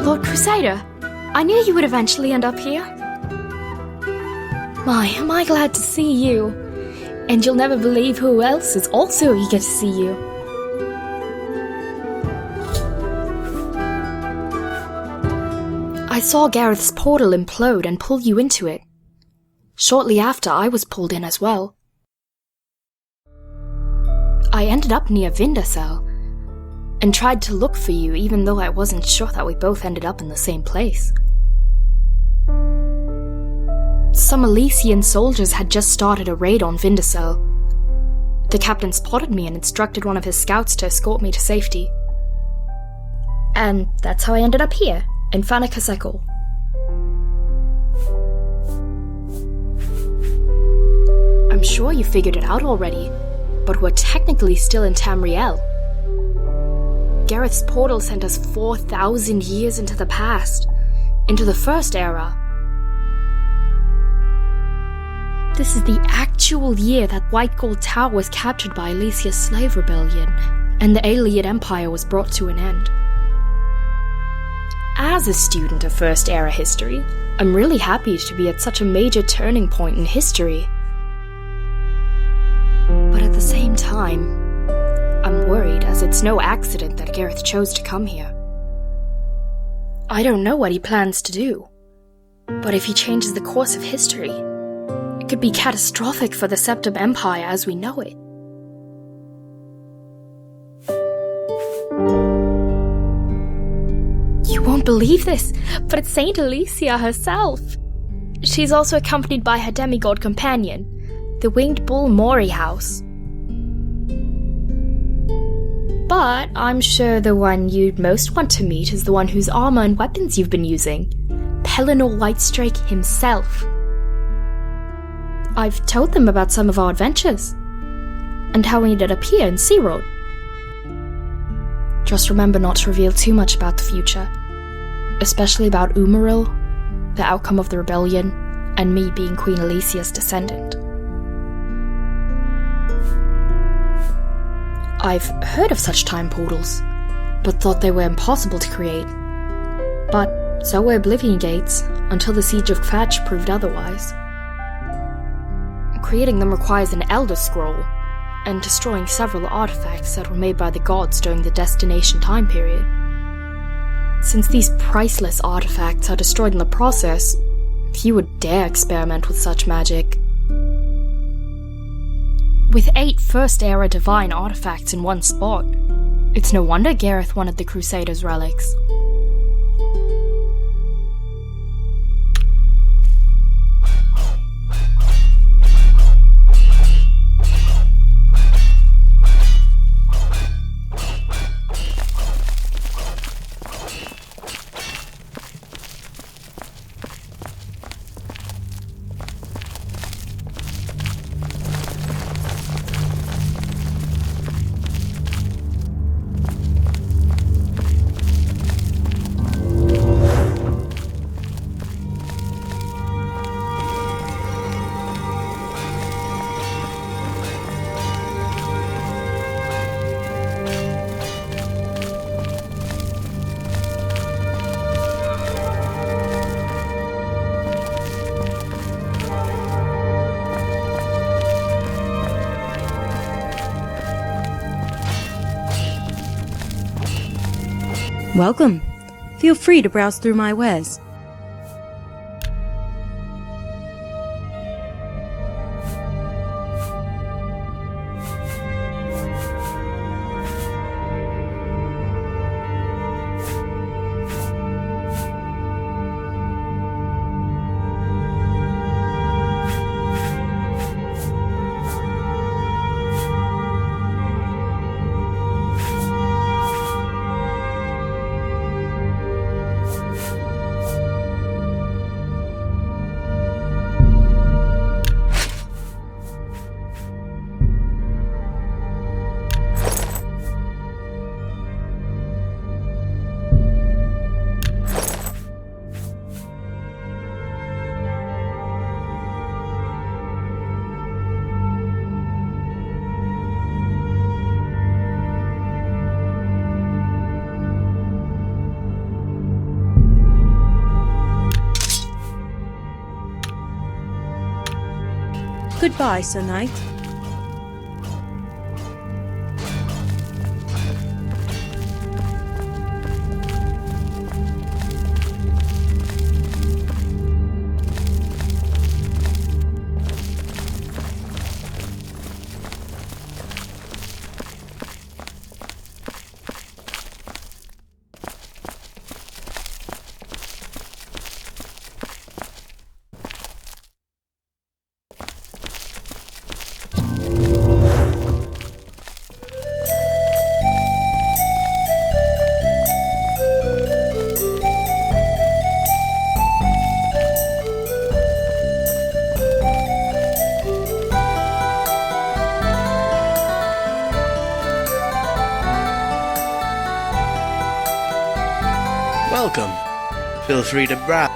Lord Crusader, I knew you would eventually end up here. My, am I glad to see you. And you'll never believe who else is also eager to see you. I saw Gareth's portal implode and pull you into it. Shortly after, I was pulled in as well. I ended up near Vindicel, and tried to look for you even though I wasn't sure that we both ended up in the same place. Some Elysian soldiers had just started a raid on Vindicel. The captain spotted me and instructed one of his scouts to escort me to safety. And that's how I ended up here, in Fanicus Echo. I'm sure you figured it out already, but we're technically still in Tamriel. Gareth's portal sent us 4,000 years into the past, into the First Era. This is the actual year that White Gold Tower was captured by Elysia's slave rebellion, and the Ayleid Empire was brought to an end. As a student of First Era history, I'm really happy to be at such a major turning point in history. But at the same time, I'm worried as it's no accident that Gareth chose to come here. I don't know what he plans to do, but if he changes the course of history, it could be catastrophic for the Septim Empire as we know it. You won't believe this, but it's Saint Elysia herself. She's also accompanied by her demigod companion, the winged bull Mori House. But I'm sure the one you'd most want to meet is the one whose armor and weapons you've been using, Pellinor Whitestrake himself. I've told them about some of our adventures, and how we ended up here in Sea Road. Just remember not to reveal too much about the future, especially about Umaril, the outcome of the rebellion, and me being Queen Elysia's descendant. I've heard of such time portals, but thought they were impossible to create. But so were Oblivion gates, until the Siege of Kvatch proved otherwise. Creating them requires an Elder Scroll, and destroying several artifacts that were made by the gods during the Destination time period. Since these priceless artifacts are destroyed in the process, few would dare experiment with such magic. With 8 First Era divine artifacts in one spot, it's no wonder Gareth wanted the Crusaders' relics. Welcome. Feel free to browse through my wares. Goodbye, Sir Knight. Welcome. Feel free to browse.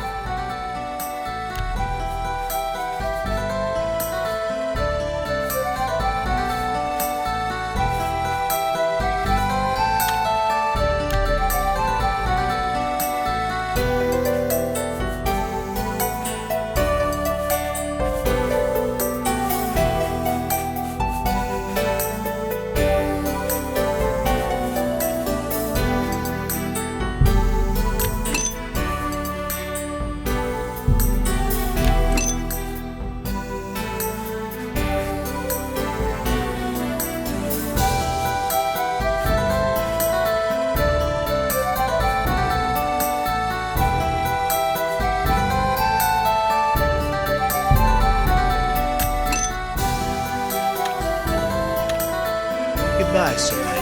Goodbye, Sir Knight.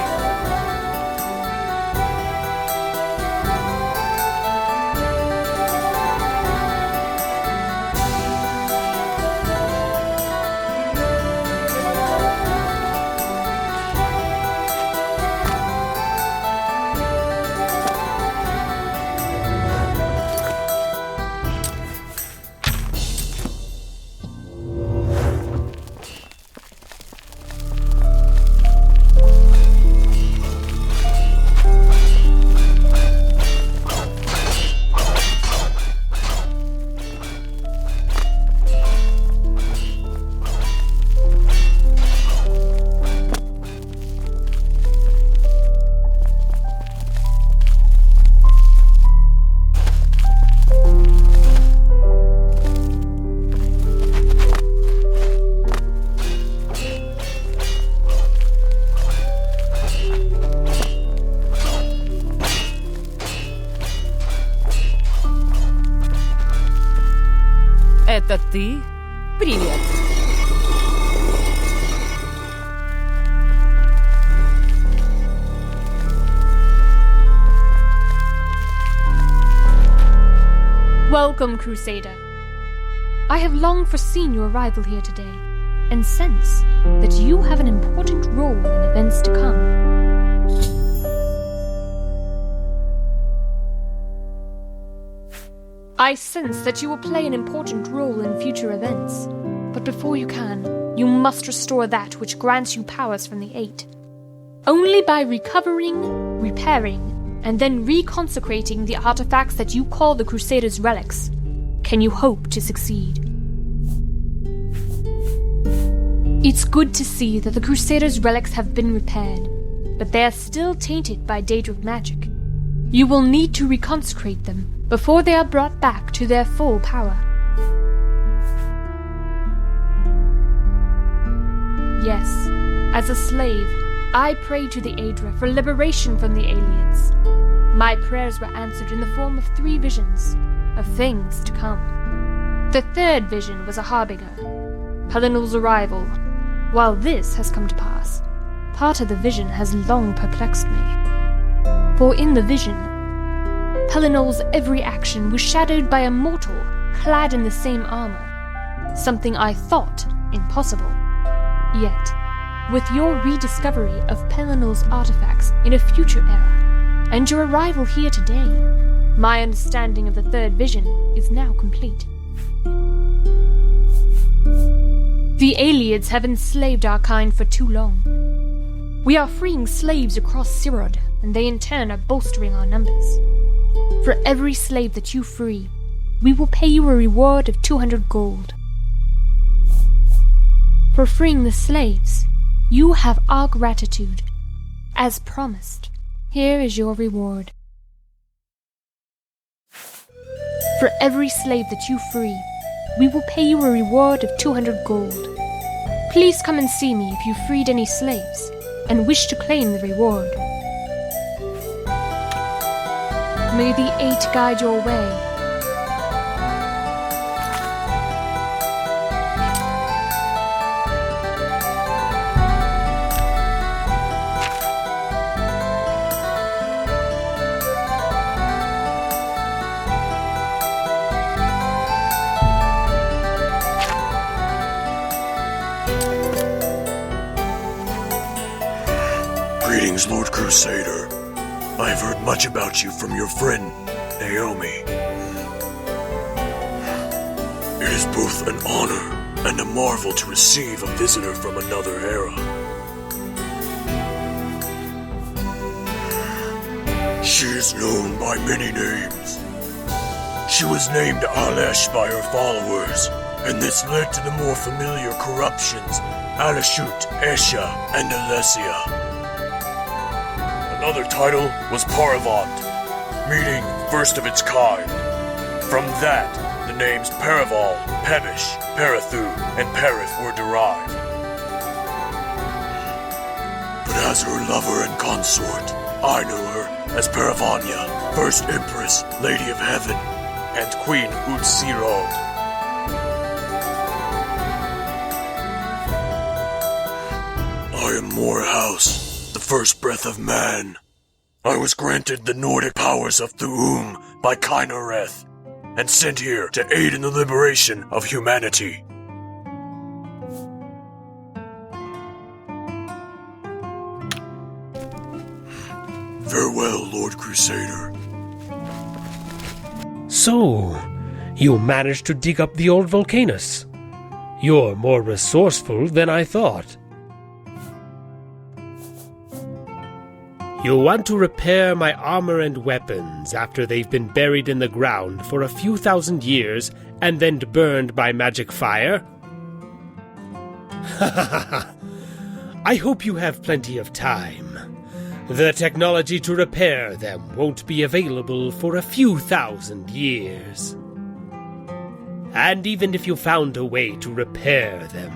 Это ты? Привет. Welcome, Crusader. I have long foreseen your arrival here today, and sense that you have an important role in events to come. I sense that you will play an important role in future events, but before you can, you must restore that which grants you powers from the Eight. Only by recovering, repairing, and then reconsecrating the artifacts that you call the Crusaders' relics can you hope to succeed. It's good to see that the Crusaders' relics have been repaired, but they are still tainted by Daedric magic. You will need to reconsecrate them before they are brought back to their full power. Yes, as a slave, I prayed to the Aedra for liberation from the Aliens. My prayers were answered in the form of 3 visions of things to come. The 3rd vision was a harbinger, Pelinal's arrival. While this has come to pass, part of the vision has long perplexed me. For in the vision, Pelinal's every action was shadowed by a mortal clad in the same armor, something I thought impossible. Yet, with your rediscovery of Pelinal's artifacts in a future era, and your arrival here today, my understanding of the 3rd vision is now complete. The Aliens have enslaved our kind for too long. We are freeing slaves across Sirod, and they in turn are bolstering our numbers. For every slave that you free, we will pay you a reward of 200 gold. for freeing the slaves. You have our gratitude. As promised, here is your reward. For every slave that you free, we will pay you a reward of 200 gold. Please come and see me if you freed any slaves and wish to claim the reward. May the 8 guide your way. Greetings, Lord Crusader. I have heard much about you from your friend, Naomi. It is both an honor and a marvel to receive a visitor from another era. She is known by many names. She was named Alesh by her followers, and this led to the more familiar corruptions Alashut, Esha, and Alessia. Another title was Paravant, meaning first of its kind. From that, the names Paraval, Pebish, Parathu, and Perith were derived. But as her lover and consort, I knew her as Paravanya, First Empress, Lady of Heaven, and Queen Utsirod. I am Morehouse, the first breath of man. I was granted the Nordic powers of Thu'um by Kynareth, and sent here to aid in the liberation of humanity. Farewell, Lord Crusader. So, you managed to dig up the old Volcanus. You're more resourceful than I thought. You want to repair my armor and weapons after they've been buried in the ground for a few thousand years and then burned by magic fire? I hope you have plenty of time. The technology to repair them won't be available for a few thousand years. And even if you found a way to repair them,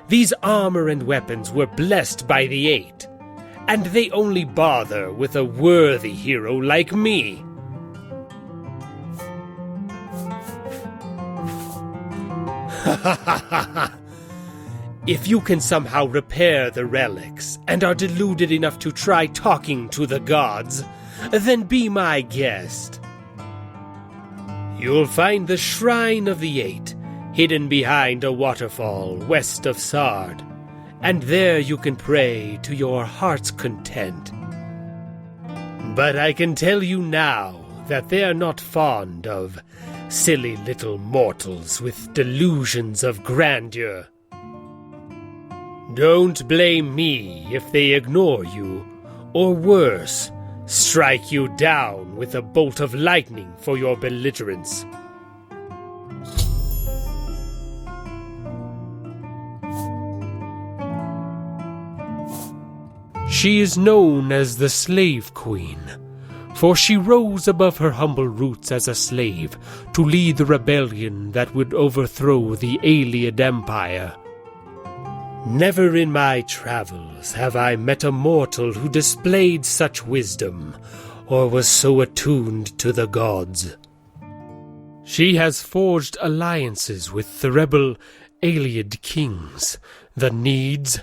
these armor and weapons were blessed by the Eight, and they only bother with a worthy hero like me. If you can somehow repair the relics and are deluded enough to try talking to the gods, then be my guest. You'll find the Shrine of the Eight hidden behind a waterfall west of Sard, and there you can pray to your heart's content. But I can tell you now that they're not fond of silly little mortals with delusions of grandeur. Don't blame me if they ignore you, or worse, strike you down with a bolt of lightning for your belligerence. She is known as the Slave Queen, for she rose above her humble roots as a slave to lead the rebellion that would overthrow the Ayleid Empire. Never in my travels have I met a mortal who displayed such wisdom, or was so attuned to the gods. She has forged alliances with the rebel Ayleid kings, the Needs,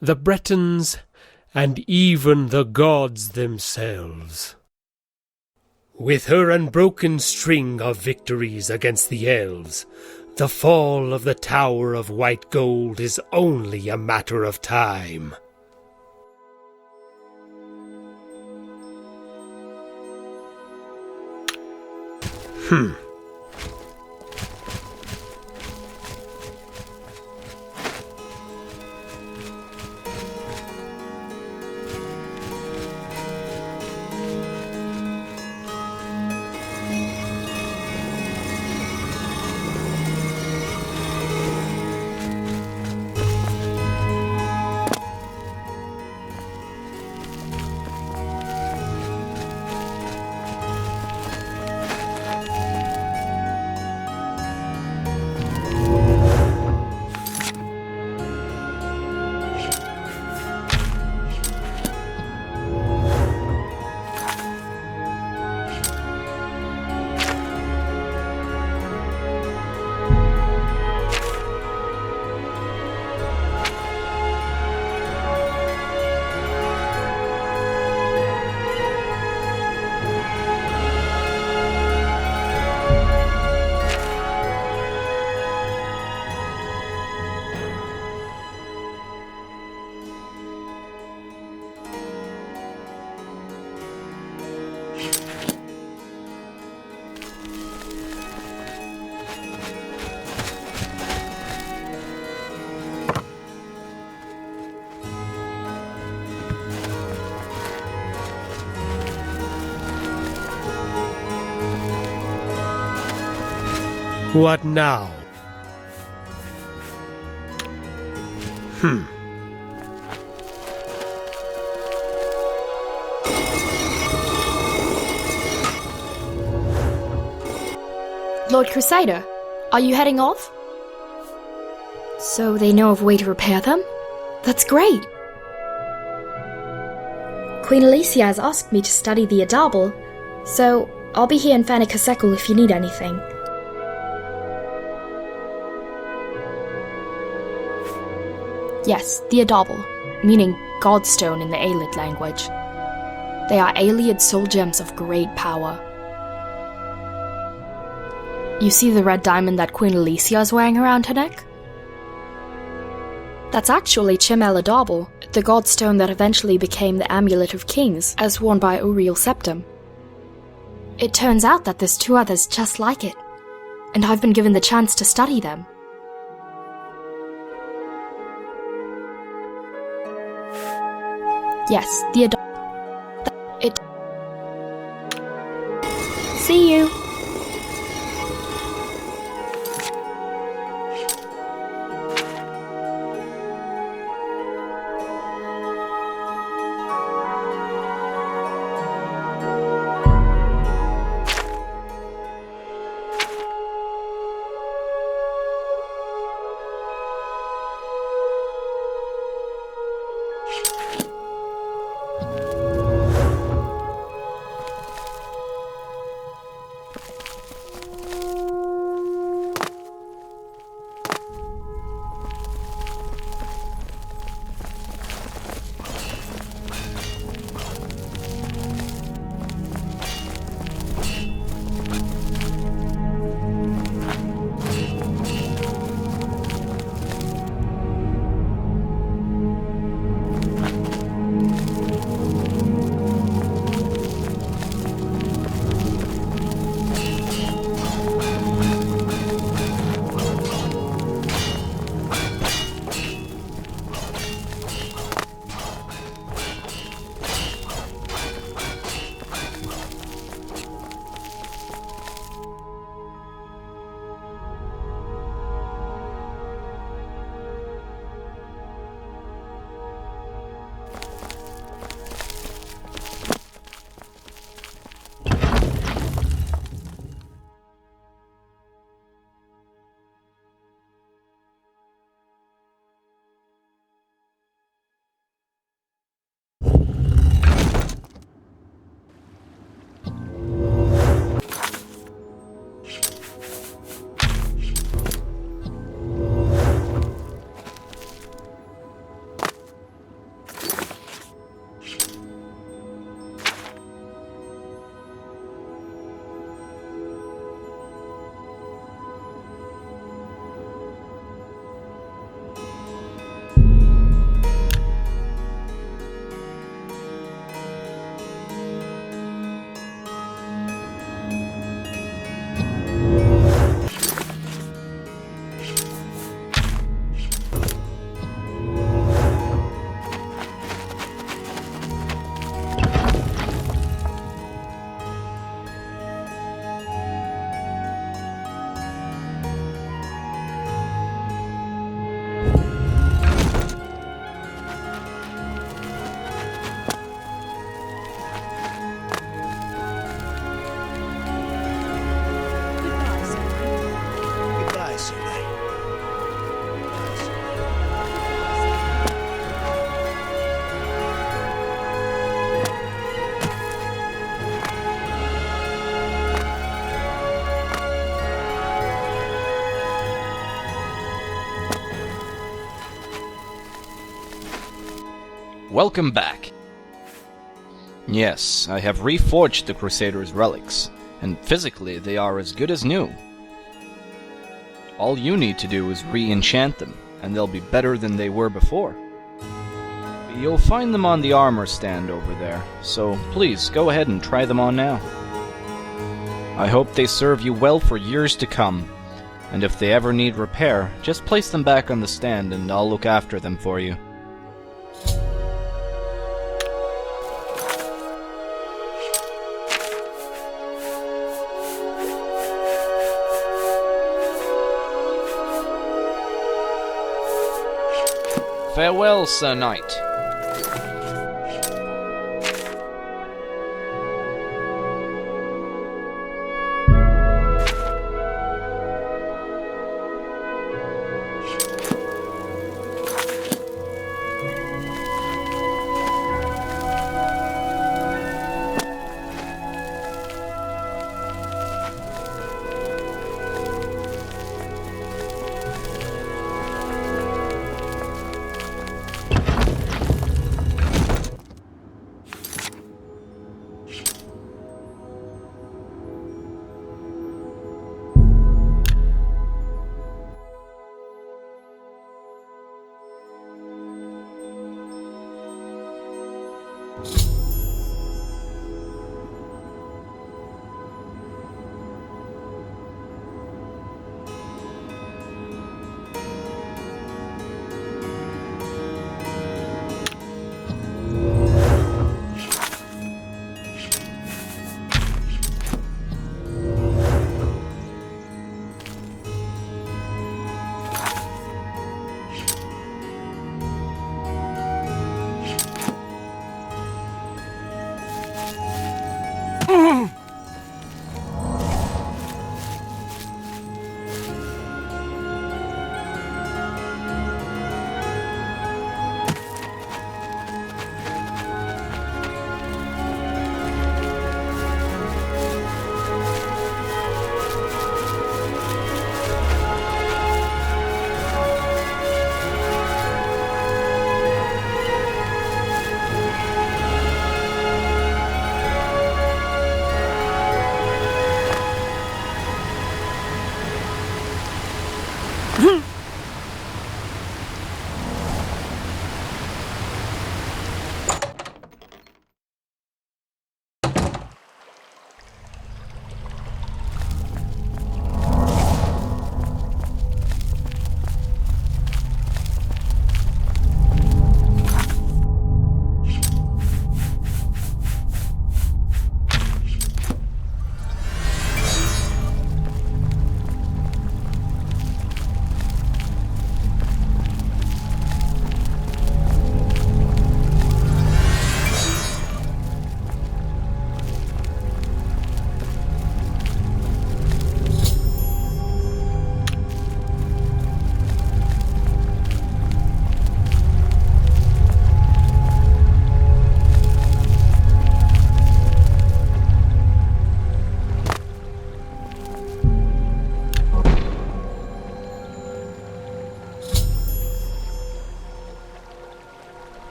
the Bretons, and even the gods themselves. With her unbroken string of victories against the elves, the fall of the Tower of White Gold is only a matter of time. What now? Lord Crusader, are you heading off? So they know of a way to repair them? That's great! Queen Alicia has asked me to study the Adabel, so I'll be here in Fanikasekul if you need anything. Yes, the Adabel, meaning Godstone in the Aelid language. They are Aelid soul gems of great power. You see the red diamond that Queen Alicia is wearing around her neck? That's actually Chimel Adabel, the Godstone that eventually became the Amulet of Kings, as worn by Uriel Septim. It turns out that there's 2 others just like it, and I've been given the chance to study them. Yes, the See you! Welcome back. Yes, I have reforged the Crusaders' relics, and physically they are as good as new. All you need to do is re-enchant them, and they'll be better than they were before. You'll find them on the armor stand over there, so please go ahead and try them on now. I hope they serve you well for years to come, and if they ever need repair, just place them back on the stand and I'll look after them for you. Farewell, Sir Knight.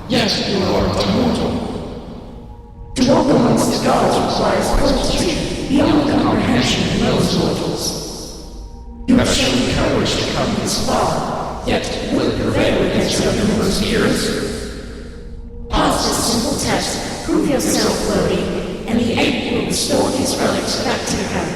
Yet you are immortal. To walk amongst the gods requires fortitude beyond the comprehension of most mortals. You have shown courage to come this far, yet will it prevail against your numerous years? Pass this simple test, prove yourself worthy, and the ape will restore his relics back to her.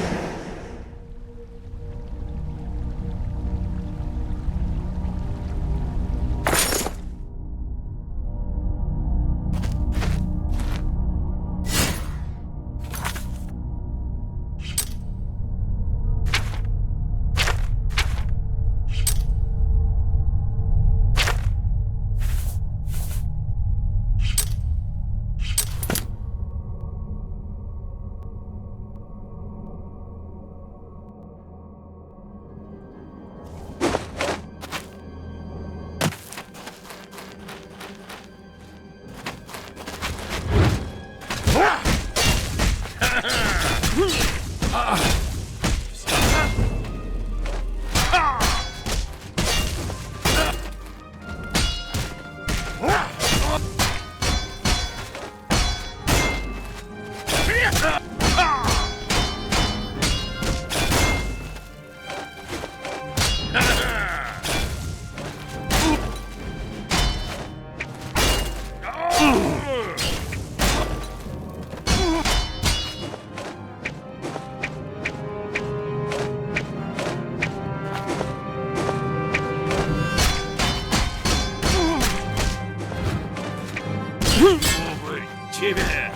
тебе!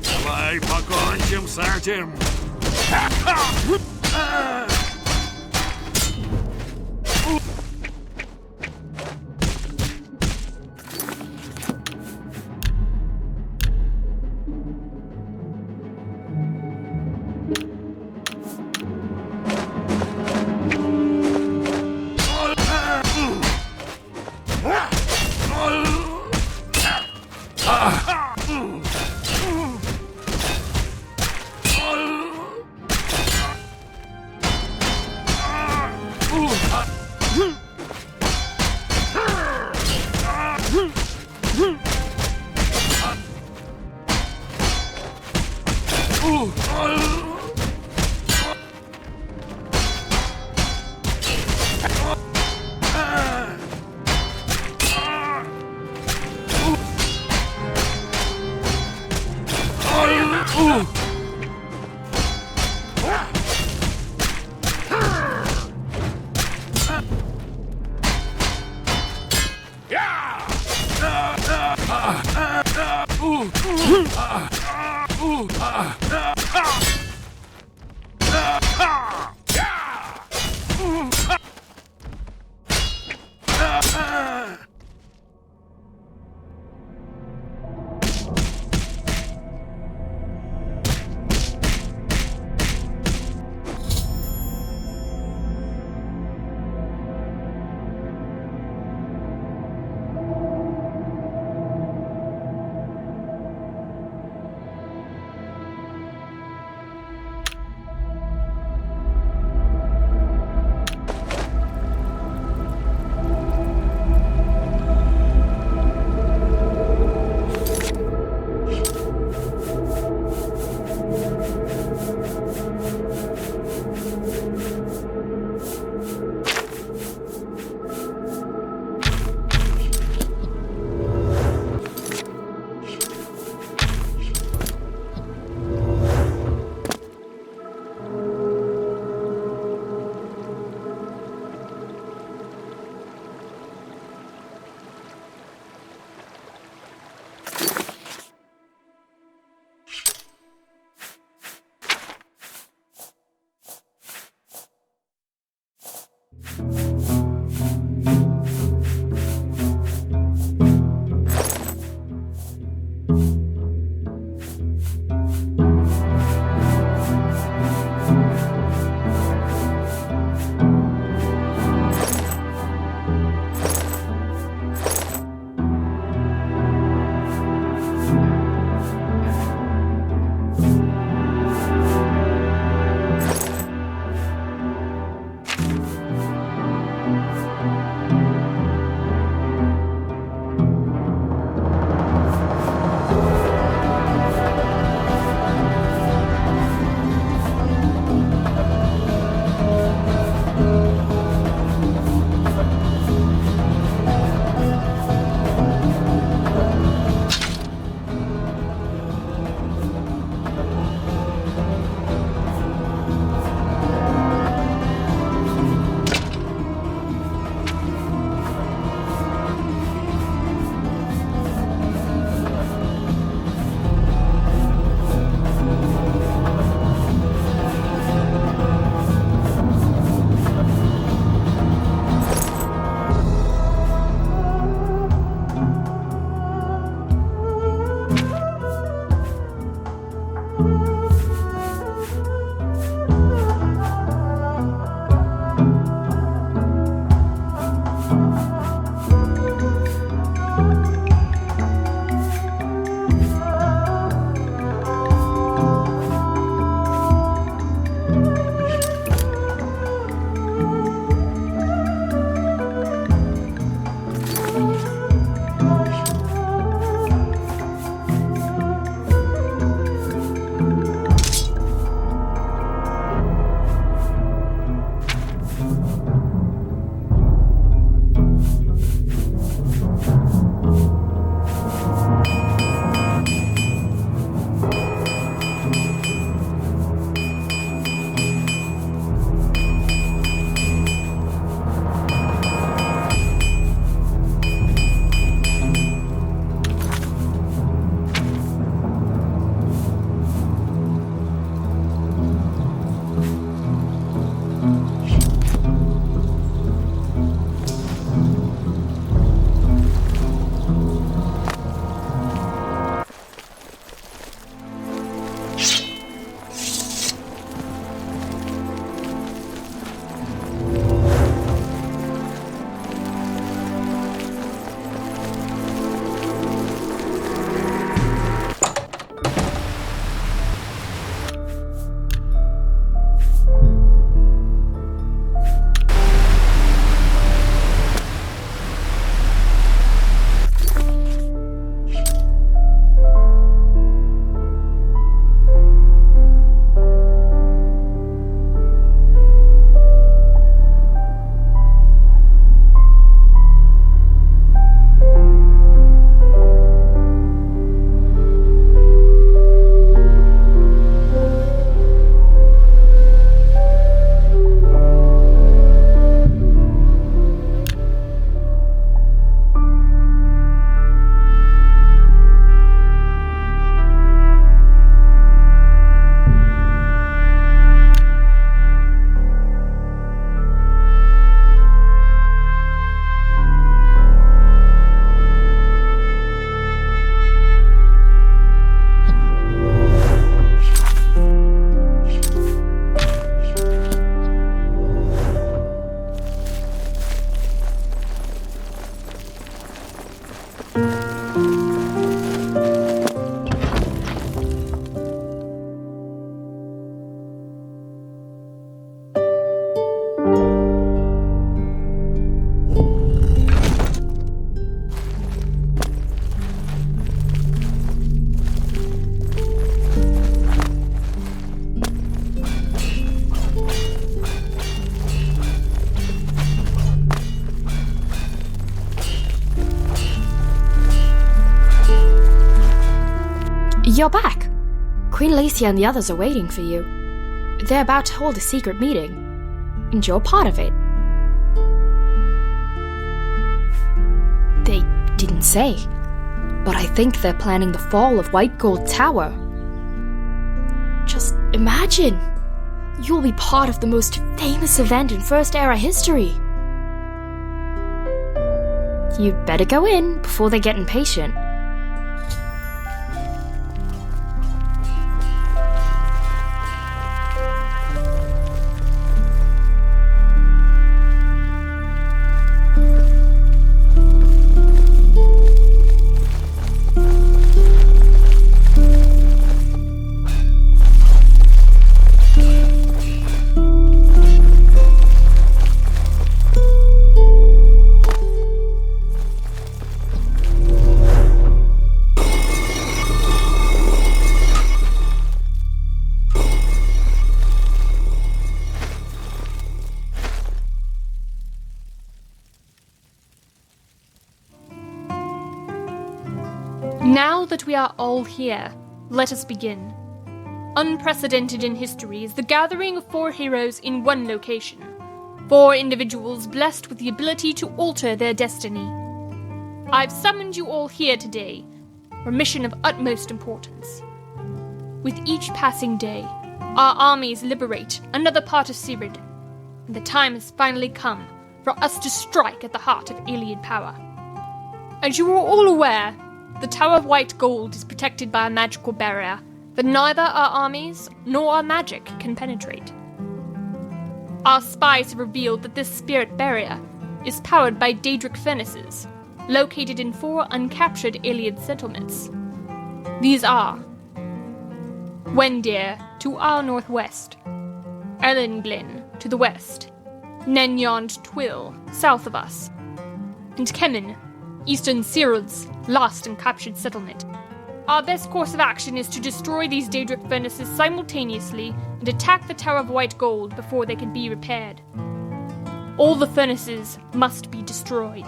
Давай покончим с этим! You're back! Queen Lacia and the others are waiting for you. They're about to hold a secret meeting, and you're part of it. They didn't say, but I think they're planning the fall of White Gold Tower. Just imagine! You'll be part of the most famous event in First Era history. You'd better go in before they get impatient. Now that we are all here, let us begin. Unprecedented in history is the gathering of 4 heroes in one location. 4 individuals blessed with the ability to alter their destiny. I've summoned you all here today for a mission of utmost importance. With each passing day, our armies liberate another part of Sirid, and the time has finally come for us to strike at the heart of alien power. As you are all aware, the Tower of White Gold is protected by a magical barrier that neither our armies nor our magic can penetrate. Our spies have revealed that this spirit barrier is powered by Daedric furnaces, located in 4 uncaptured alien settlements. These are Wendir to our northwest, Erlenglyn to the west, Nenyond Twill south of us, and Kemen, Eastern Sirod's last uncaptured settlement. Our best course of action is to destroy these Daedric furnaces simultaneously and attack the Tower of White Gold before they can be repaired. All the furnaces must be destroyed.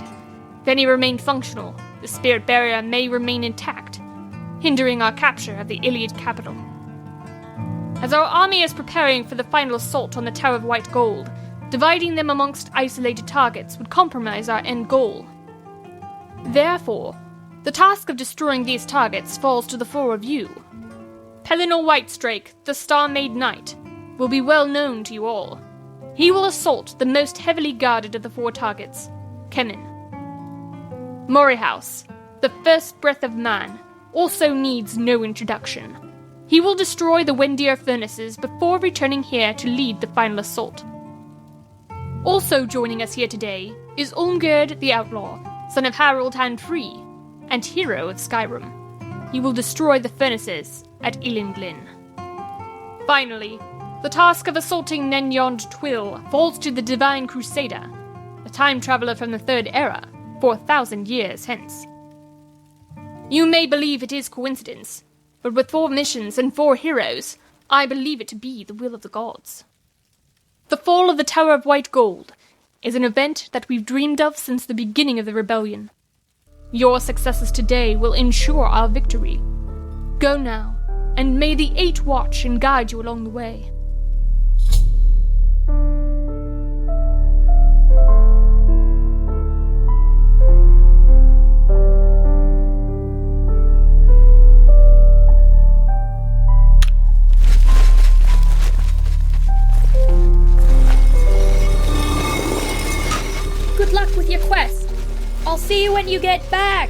If any remain functional, the spirit barrier may remain intact, hindering our capture of the Iliad capital. As our army is preparing for the final assault on the Tower of White Gold, dividing them amongst isolated targets would compromise our end goal. Therefore, the task of destroying these targets falls to the 4 of you. Pelinor Whitestrake, the Star-Made Knight, will be well known to you all. He will assault the most heavily guarded of the 4 targets, Kemen. Morihaus, the first breath of man, also needs no introduction. He will destroy the Wendir furnaces before returning here to lead the final assault. Also joining us here today is Ulmgerd the Outlaw, son of Harold Handfree, and hero of Skyrim. He will destroy the furnaces at Ilinglyn. Finally, the task of assaulting Nenyond Twill falls to the Divine Crusader, a time traveler from the 3rd Era, 4,000 years hence. You may believe it is coincidence, but with 4 missions and 4 heroes, I believe it to be the will of the gods. The fall of the Tower of White Gold is an event that we've dreamed of since the beginning of the rebellion. Your successes today will ensure our victory. Go now, and may the 8 watch and guide you along the way. Good luck with your quest. I'll see you when you get back.